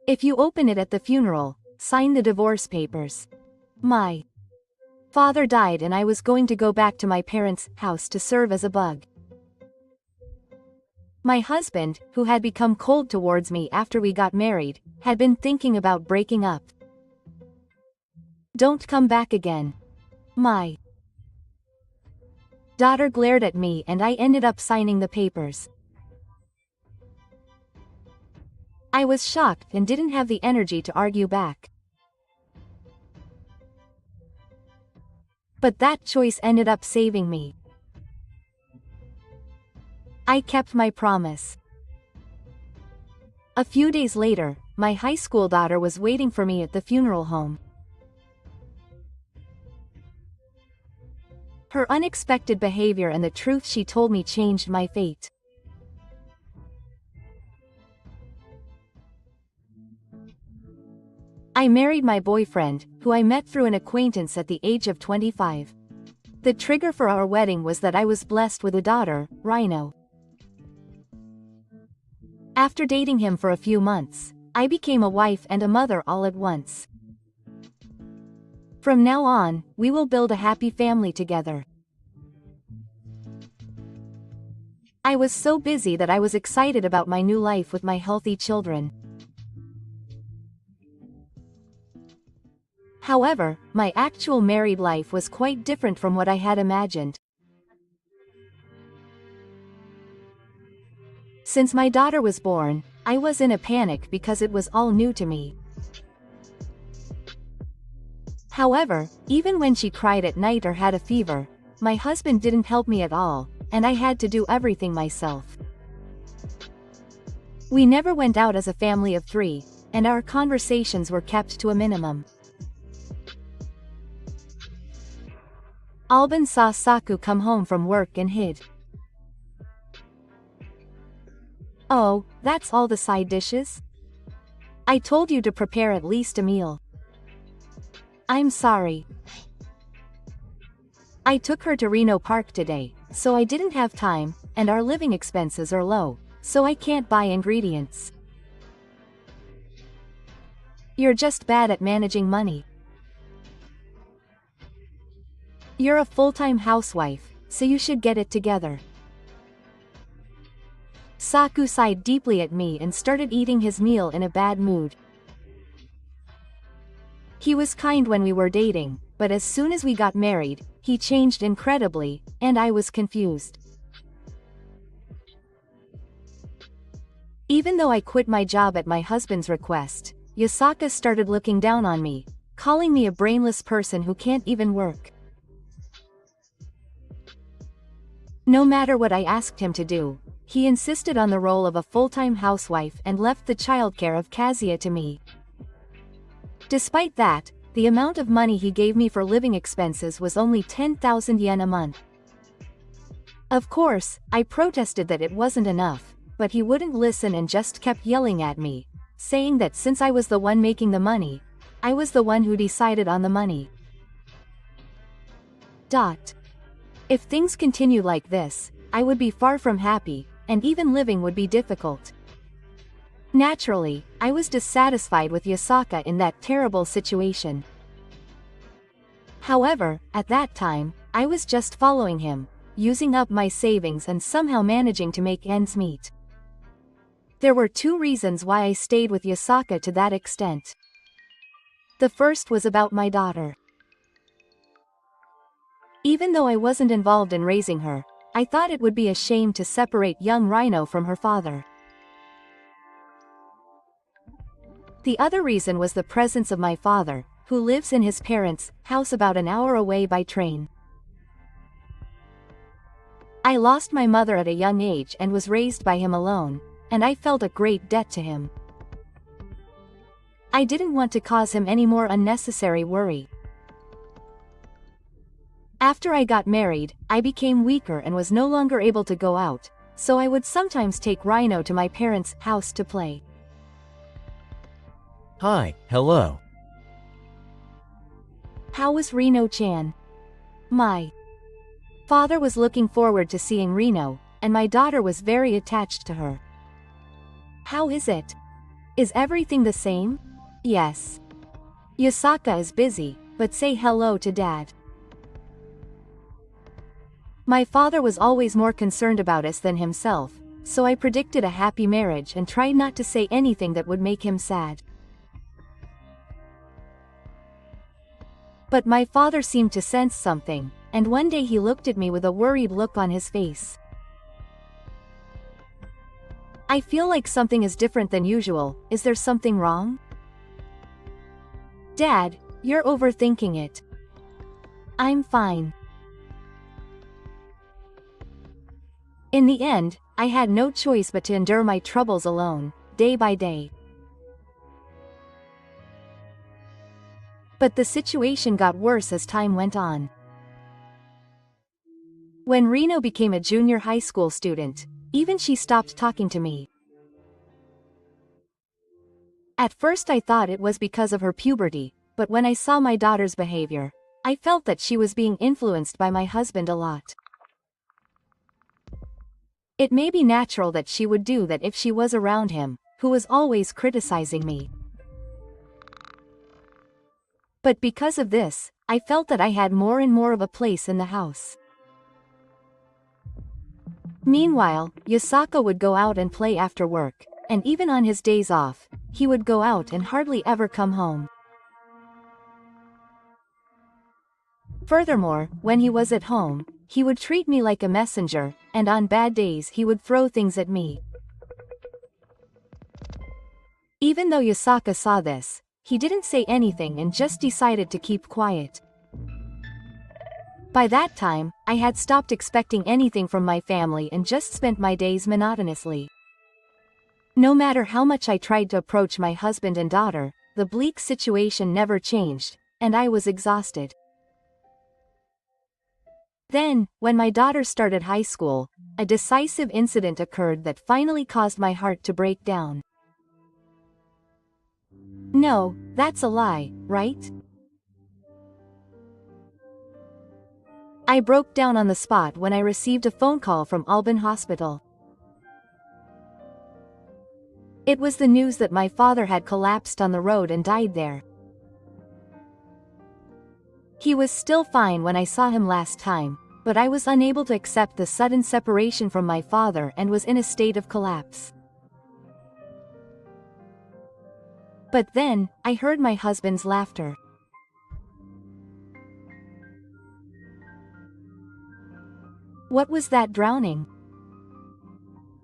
If you open it at the funeral, sign the divorce papers. My father died and I was going to go back to my parents' house to serve as a bug. My husband, who had become cold towards me after we got married, had been thinking about breaking up. Don't come back again. My daughter glared at me and I ended up signing the papers. I was shocked and didn't have the energy to argue back. But that choice ended up saving me. I kept my promise. A few days later, my high school daughter was waiting for me at the funeral home. Her unexpected behavior and the truth she told me changed my fate. I married my boyfriend, who I met through an acquaintance at the age of 25. The trigger for our wedding was that I was blessed with a daughter, Rhino. After dating him for a few months, I became a wife and a mother all at once. From now on, we will build a happy family together. I was so busy that I was excited about my new life with my healthy children. However, my actual married life was quite different from what I had imagined. Since my daughter was born, I was in a panic because it was all new to me. However, even when she cried at night or had a fever, my husband didn't help me at all, and I had to do everything myself. We never went out as a family of 3, and our conversations were kept to a minimum. Alban saw Saku come home from work and hid. "Oh, that's all the side dishes? I told you to prepare at least a meal." "I'm sorry. I took her to Reno Park today, so I didn't have time, and our living expenses are low, so I can't buy ingredients." "You're just bad at managing money. You're a full-time housewife, so you should get it together." Saku sighed deeply at me and started eating his meal in a bad mood. He was kind when we were dating, but as soon as we got married, he changed incredibly, and I was confused. Even though I quit my job at my husband's request, Yasaka started looking down on me, calling me a brainless person who can't even work. No matter what I asked him to do, he insisted on the role of a full-time housewife and left the childcare of Kazuya to me. Despite that, the amount of money he gave me for living expenses was only 10,000 yen a month. Of course, I protested that it wasn't enough, but he wouldn't listen and just kept yelling at me, saying that since I was the one making the money, I was the one who decided on the money. If things continue like this, I would be far from happy, and even living would be difficult. Naturally, I was dissatisfied with Yasaka in that terrible situation. However, at that time, I was just following him, using up my savings and somehow managing to make ends meet. There were 2 reasons why I stayed with Yasaka to that extent. The first was about my daughter. Even though I wasn't involved in raising her, I thought it would be a shame to separate young Rhino from her father. The other reason was the presence of my father, who lives in his parents' house about an hour away by train. I lost my mother at a young age and was raised by him alone, and I felt a great debt to him. I didn't want to cause him any more unnecessary worry. After I got married, I became weaker and was no longer able to go out, so I would sometimes take Rhino to my parents' house to play. Hi, hello. How was Reno-chan? My father was looking forward to seeing Reno, and my daughter was very attached to her. How is it? Is everything the same? Yes. Yasaka is busy, but say hello to Dad. My father was always more concerned about us than himself, so I predicted a happy marriage and tried not to say anything that would make him sad. But my father seemed to sense something, and one day he looked at me with a worried look on his face. I feel like something is different than usual. Is there something wrong? Dad, you're overthinking it. I'm fine. In the end, I had no choice but to endure my troubles alone, day by day. But the situation got worse as time went on. When Reno became a junior high school student, even she stopped talking to me. At first I thought it was because of her puberty, but when I saw my daughter's behavior, I felt that she was being influenced by my husband a lot. It may be natural that she would do that if she was around him, who was always criticizing me. But because of this, I felt that I had more and more of a place in the house. Meanwhile, Yasaka would go out and play after work, and even on his days off, he would go out and hardly ever come home. Furthermore, when he was at home, he would treat me like a messenger, and on bad days he would throw things at me. Even though Yasaka saw this, he didn't say anything and just decided to keep quiet. By that time, I had stopped expecting anything from my family and just spent my days monotonously. No matter how much I tried to approach my husband and daughter, the bleak situation never changed, and I was exhausted. Then, when my daughter started high school, a decisive incident occurred that finally caused my heart to break down. No, that's a lie, right? I broke down on the spot when I received a phone call from Albin Hospital. It was the news that my father had collapsed on the road and died there. He was still fine when I saw him last time, but I was unable to accept the sudden separation from my father and was in a state of collapse. But then, I heard my husband's laughter. What was that drowning?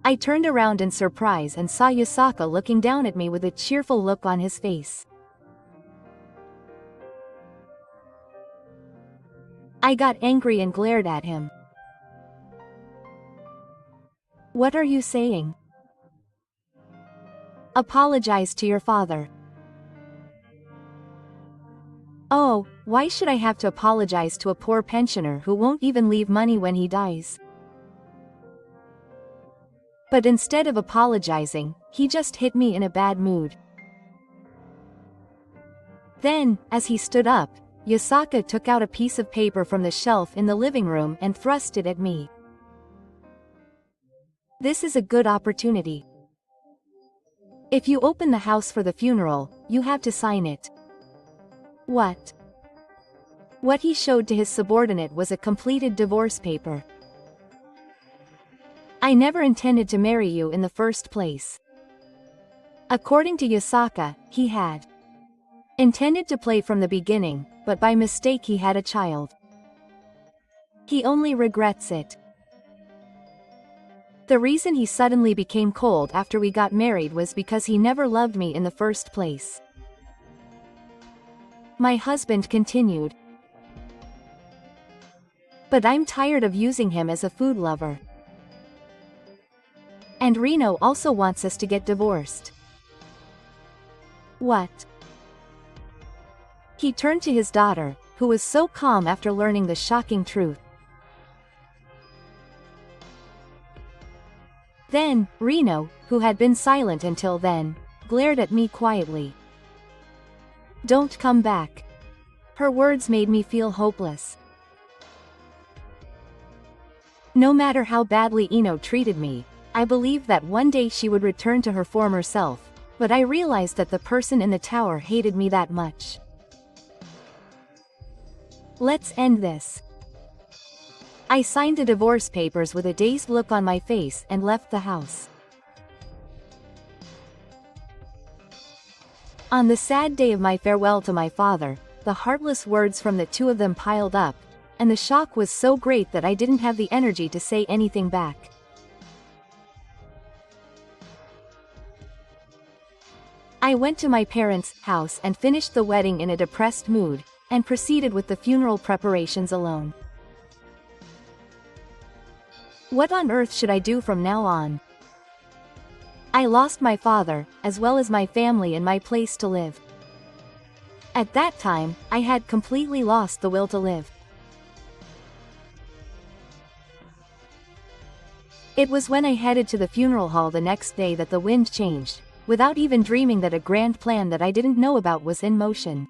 I turned around in surprise and saw Yasaka looking down at me with a cheerful look on his face. I got angry and glared at him. What are you saying? Apologize to your father. Oh, why should I have to apologize to a poor pensioner who won't even leave money when he dies? But instead of apologizing, he just hit me in a bad mood. Then, as he stood up, Yasaka took out a piece of paper from the shelf in the living room and thrust it at me. This is a good opportunity. If you open the house for the funeral, you have to sign it. What? What he showed to his subordinate was a completed divorce paper. I never intended to marry you in the first place. According to Yasaka, he had intended to play from the beginning, but by mistake he had a child. He only regrets it. The reason he suddenly became cold after we got married was because he never loved me in the first place. My husband continued. But I'm tired of using him as a food lover. And Reno also wants us to get divorced. What? He turned to his daughter, who was so calm after learning the shocking truth. Then, Reno, who had been silent until then, glared at me quietly. Don't come back. Her words made me feel hopeless. No matter how badly Ino treated me, I believed that one day she would return to her former self, But I realized that the person in the tower hated me that much. Let's end this. I signed the divorce papers with a dazed look on my face and left the house. On the sad day of my farewell to my father, the heartless words from the two of them piled up, and the shock was so great that I didn't have the energy to say anything back. I went to my parents' house and finished the wedding in a depressed mood, and proceeded with the funeral preparations alone. What on earth should I do from now on? I lost my father, as well as my family and my place to live. At that time, I had completely lost the will to live. It was when I headed to the funeral hall the next day that the wind changed, without even dreaming that a grand plan that I didn't know about was in motion.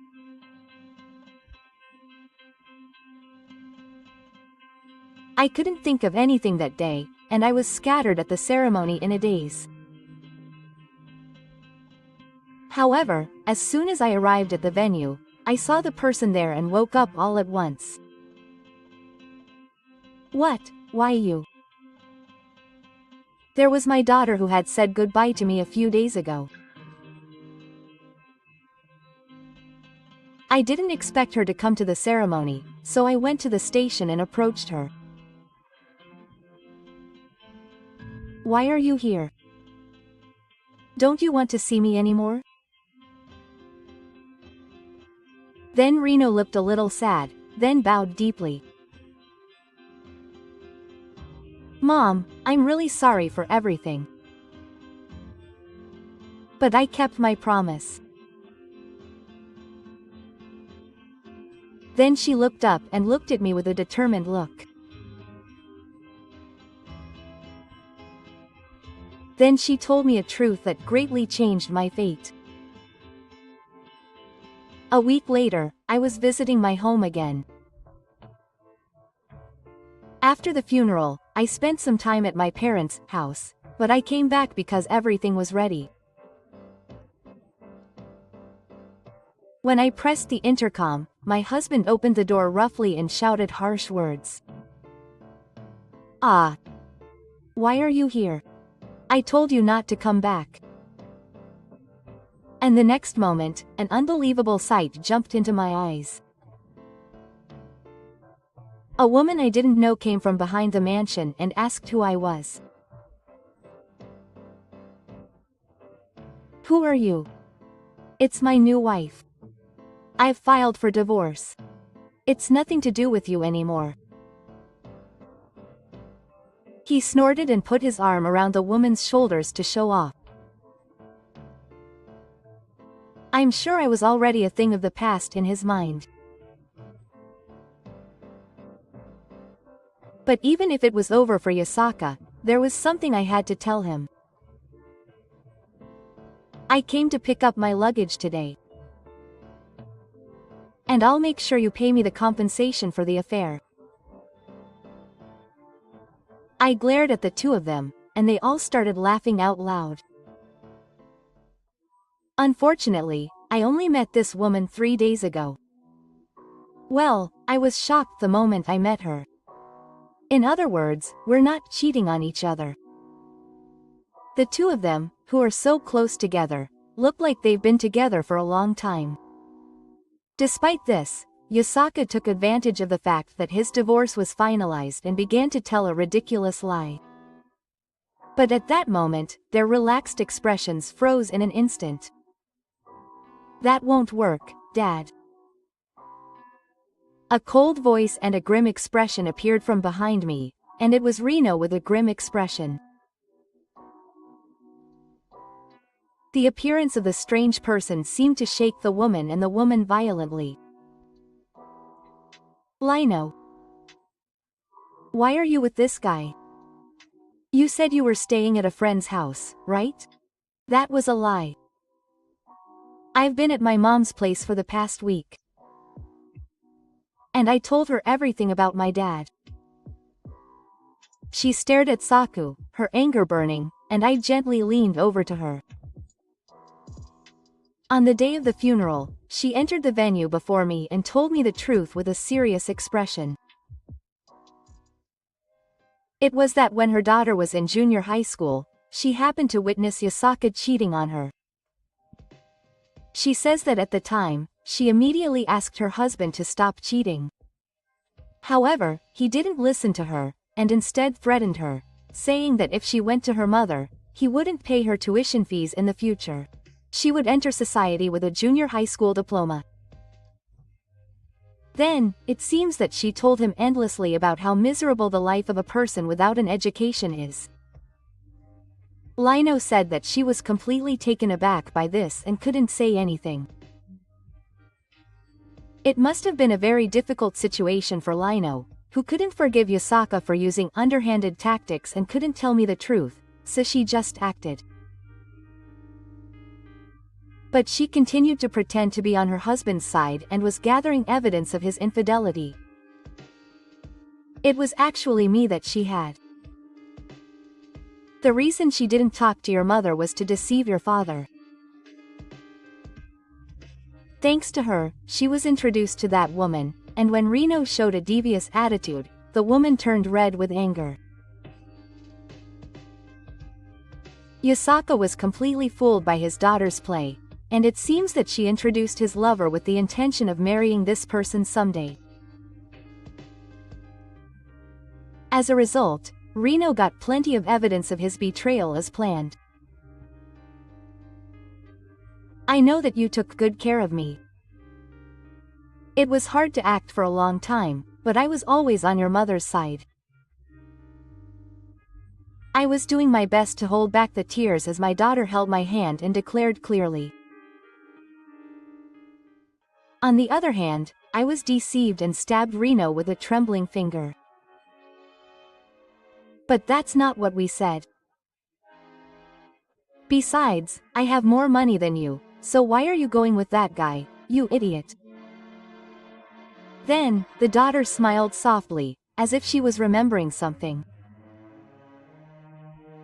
I couldn't think of anything that day, and I was scattered at the ceremony in a daze. However, as soon as I arrived at the venue, I saw the person there and woke up all at once. What? Why you? There was my daughter who had said goodbye to me a few days ago. I didn't expect her to come to the ceremony, so I went to the station and approached her. Why are you here? Don't you want to see me anymore? Then Reno looked a little sad, then bowed deeply. Mom, I'm really sorry for everything. But I kept my promise. Then she looked up and looked at me with a determined look. Then she told me a truth that greatly changed my fate. A week later, I was visiting my home again. After the funeral, I spent some time at my parents' house, but I came back because everything was ready. When I pressed the intercom, my husband opened the door roughly and shouted harsh words. Ah! Why are you here? I told you not to come back. And the next moment, an unbelievable sight jumped into my eyes. A woman I didn't know came from behind the mansion and asked who I was. Who are you? It's my new wife. I've filed for divorce. It's nothing to do with you anymore. He snorted and put his arm around the woman's shoulders to show off. I'm sure I was already a thing of the past in his mind. But even if it was over for Yasaka, there was something I had to tell him. I came to pick up my luggage today. And I'll make sure you pay me the compensation for the affair. I glared at the two of them, and they all started laughing out loud. Unfortunately, I only met this woman 3 days ago. Well, I was shocked the moment I met her. In other words, we're not cheating on each other. The two of them, who are so close together, look like they've been together for a long time. Despite this, Yasaka took advantage of the fact that his divorce was finalized and began to tell a ridiculous lie. But at that moment, their relaxed expressions froze in an instant. That won't work, Dad. A cold voice and a grim expression appeared from behind me, and it was Reno with a grim expression. The appearance of the strange person seemed to shake the woman and the woman violently. Lino. Why are you with this guy? You said you were staying at a friend's house, right? That was a lie. I've been at my mom's place for the past week. And I told her everything about my dad. She stared at Saku, her anger burning, and I gently leaned over to her. On the day of the funeral, she entered the venue before me and told me the truth with a serious expression. It was that when her daughter was in junior high school, she happened to witness Yasaka cheating on her. She says that at the time, she immediately asked her husband to stop cheating. However, he didn't listen to her, and instead threatened her, saying that if she went to her mother, he wouldn't pay her tuition fees in the future. She would enter society with a junior high school diploma. Then, it seems that she told him endlessly about how miserable the life of a person without an education is. Lino said that she was completely taken aback by this and couldn't say anything. It must have been a very difficult situation for Lino, who couldn't forgive Yasaka for using underhanded tactics and couldn't tell me the truth, so she just acted. But she continued to pretend to be on her husband's side and was gathering evidence of his infidelity. It was actually me that she had. The reason she didn't talk to your mother was to deceive your father. Thanks to her, she was introduced to that woman, and when Reno showed a devious attitude, the woman turned red with anger. Yasaka was completely fooled by his daughter's play, and it seems that she introduced his lover with the intention of marrying this person someday. As a result, Reno got plenty of evidence of his betrayal as planned. I know that you took good care of me. It was hard to act for a long time, but I was always on your mother's side. I was doing my best to hold back the tears as my daughter held my hand and declared clearly. On the other hand, I was deceived and stabbed Reno with a trembling finger. But that's not what we said. Besides, I have more money than you, so why are you going with that guy, you idiot? Then, the daughter smiled softly, as if she was remembering something.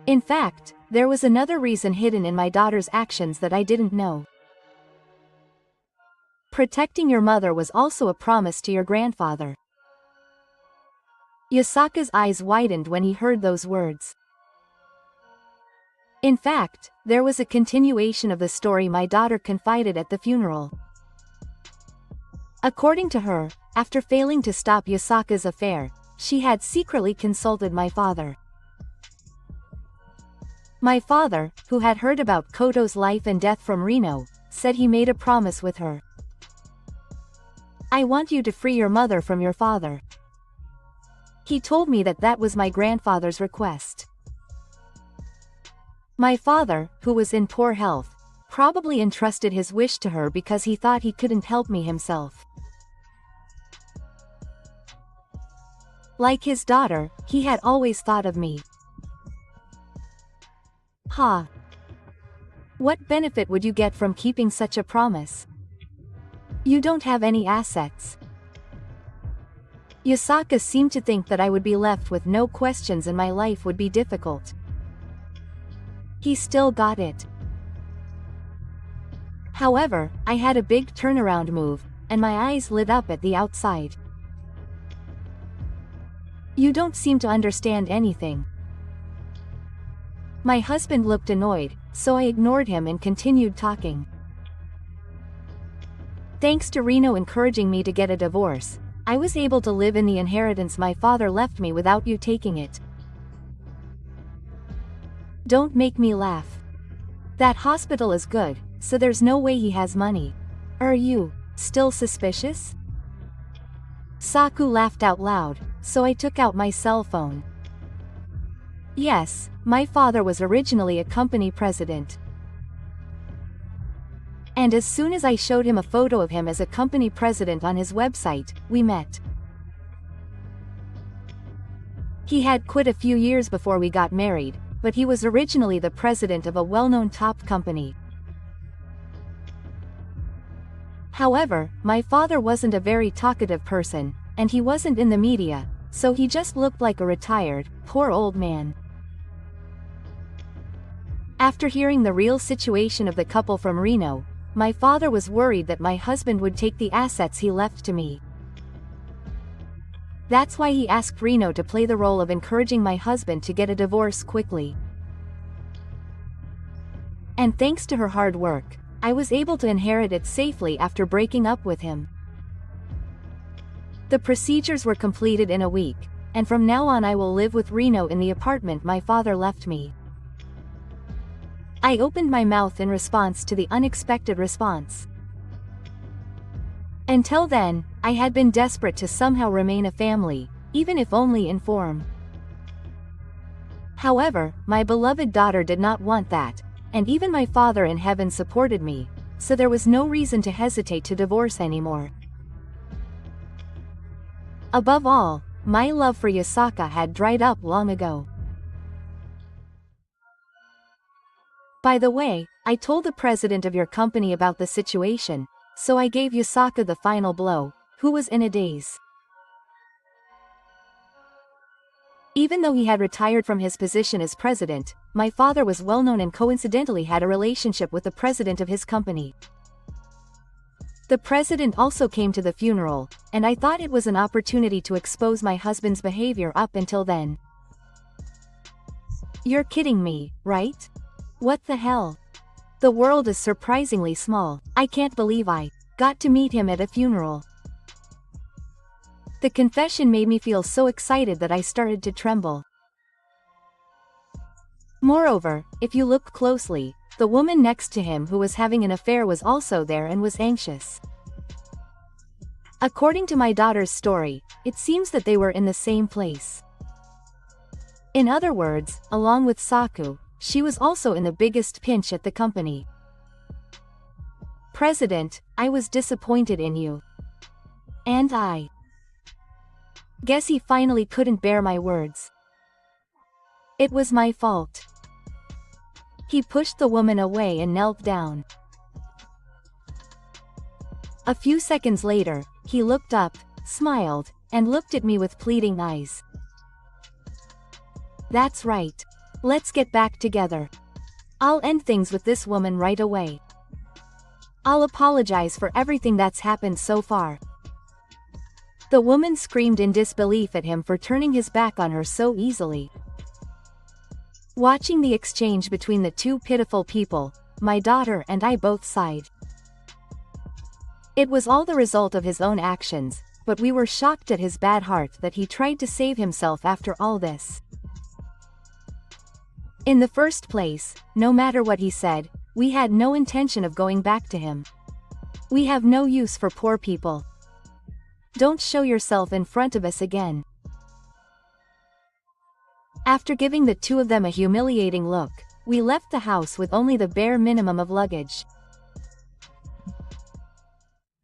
In fact, there was another reason hidden in my daughter's actions that I didn't know. Protecting your mother was also a promise to your grandfather. Yasaka's eyes widened when he heard those words. In fact, there was a continuation of the story my daughter confided at the funeral. According to her, after failing to stop Yasaka's affair, she had secretly consulted my father. My father, who had heard about Koto's life and death from Reno, said he made a promise with her. I want you to free your mother from your father. He told me that that was my grandfather's request. My father, who was in poor health, probably entrusted his wish to her because he thought he couldn't help me himself. Like his daughter, he had always thought of me. Ha! What benefit would you get from keeping such a promise? You don't have any assets. Yasaka seemed to think that I would be left with no questions and my life would be difficult. He still got it. However, I had a big turnaround move, and my eyes lit up at the outside. You don't seem to understand anything. My husband looked annoyed, so I ignored him and continued talking. Thanks to Reno encouraging me to get a divorce, I was able to live in the inheritance my father left me without you taking it. Don't make me laugh. That hospital is good, so there's no way he has money. Are you still suspicious? Saku laughed out loud, so I took out my cell phone. Yes, my father was originally a company president. And as soon as I showed him a photo of him as a company president on his website, we met. He had quit a few years before we got married, but he was originally the president of a well-known top company. However, my father wasn't a very talkative person, and he wasn't in the media, so he just looked like a retired, poor old man. After hearing the real situation of the couple from Reno, my father was worried that my husband would take the assets he left to me. That's why he asked Reno to play the role of encouraging my husband to get a divorce quickly. And thanks to her hard work, I was able to inherit it safely after breaking up with him. The procedures were completed in a week, and from now on I will live with Reno in the apartment my father left me. I opened my mouth in response to the unexpected response. Until then, I had been desperate to somehow remain a family, even if only in form. However, my beloved daughter did not want that, and even my Father in heaven supported me, so there was no reason to hesitate to divorce anymore. Above all, my love for Yasaka had dried up long ago. By the way, I told the president of your company about the situation, so I gave Yasaka the final blow, who was in a daze. Even though he had retired from his position as president, my father was well known and coincidentally had a relationship with the president of his company. The president also came to the funeral, and I thought it was an opportunity to expose my husband's behavior up until then. You're kidding me, right? What the hell? The world is surprisingly small. I can't believe I got to meet him at a funeral. The confession made me feel so excited that I started to tremble. Moreover, if you look closely, the woman next to him who was having an affair was also there and was anxious. According to my daughter's story, it seems that they were in the same place. In other words, along with Saku, she was also in the biggest pinch at the company. President, I was disappointed in you. And I guess he finally couldn't bear my words. It was my fault. He pushed the woman away and knelt down. A few seconds later, he looked up, smiled, and looked at me with pleading eyes. That's right. Let's get back together. I'll end things with this woman right away. I'll apologize for everything that's happened so far. The woman screamed in disbelief at him for turning his back on her so easily. Watching the exchange between the two pitiful people, my daughter and I both sighed. It was all the result of his own actions, but we were shocked at his bad heart that he tried to save himself after all this. In the first place, no matter what he said, we had no intention of going back to him. We have no use for poor people. Don't show yourself in front of us again. After giving the two of them a humiliating look, we left the house with only the bare minimum of luggage.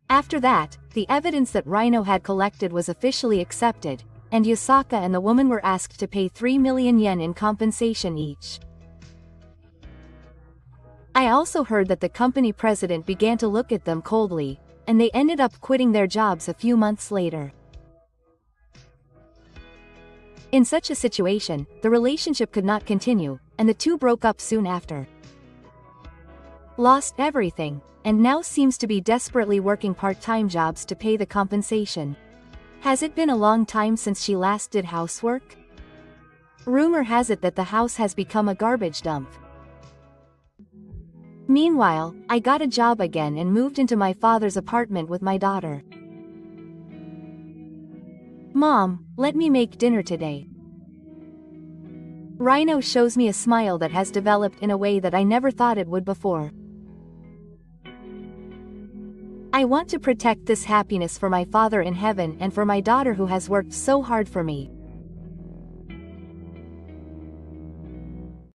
After that, the evidence that Rhino had collected was officially accepted, and Yasaka and the woman were asked to pay 3 million yen in compensation each. I also heard that the company president began to look at them coldly, and they ended up quitting their jobs a few months later. In such a situation, the relationship could not continue, and the two broke up soon after. Lost everything, and now seems to be desperately working part-time jobs to pay the compensation. Has it been a long time since she last did housework? Rumor has it that the house has become a garbage dump. Meanwhile, I got a job again and moved into my father's apartment with my daughter. Mom, let me make dinner today. Rhino shows me a smile that has developed in a way that I never thought it would before. I want to protect this happiness for my Father in heaven and for my daughter who has worked so hard for me.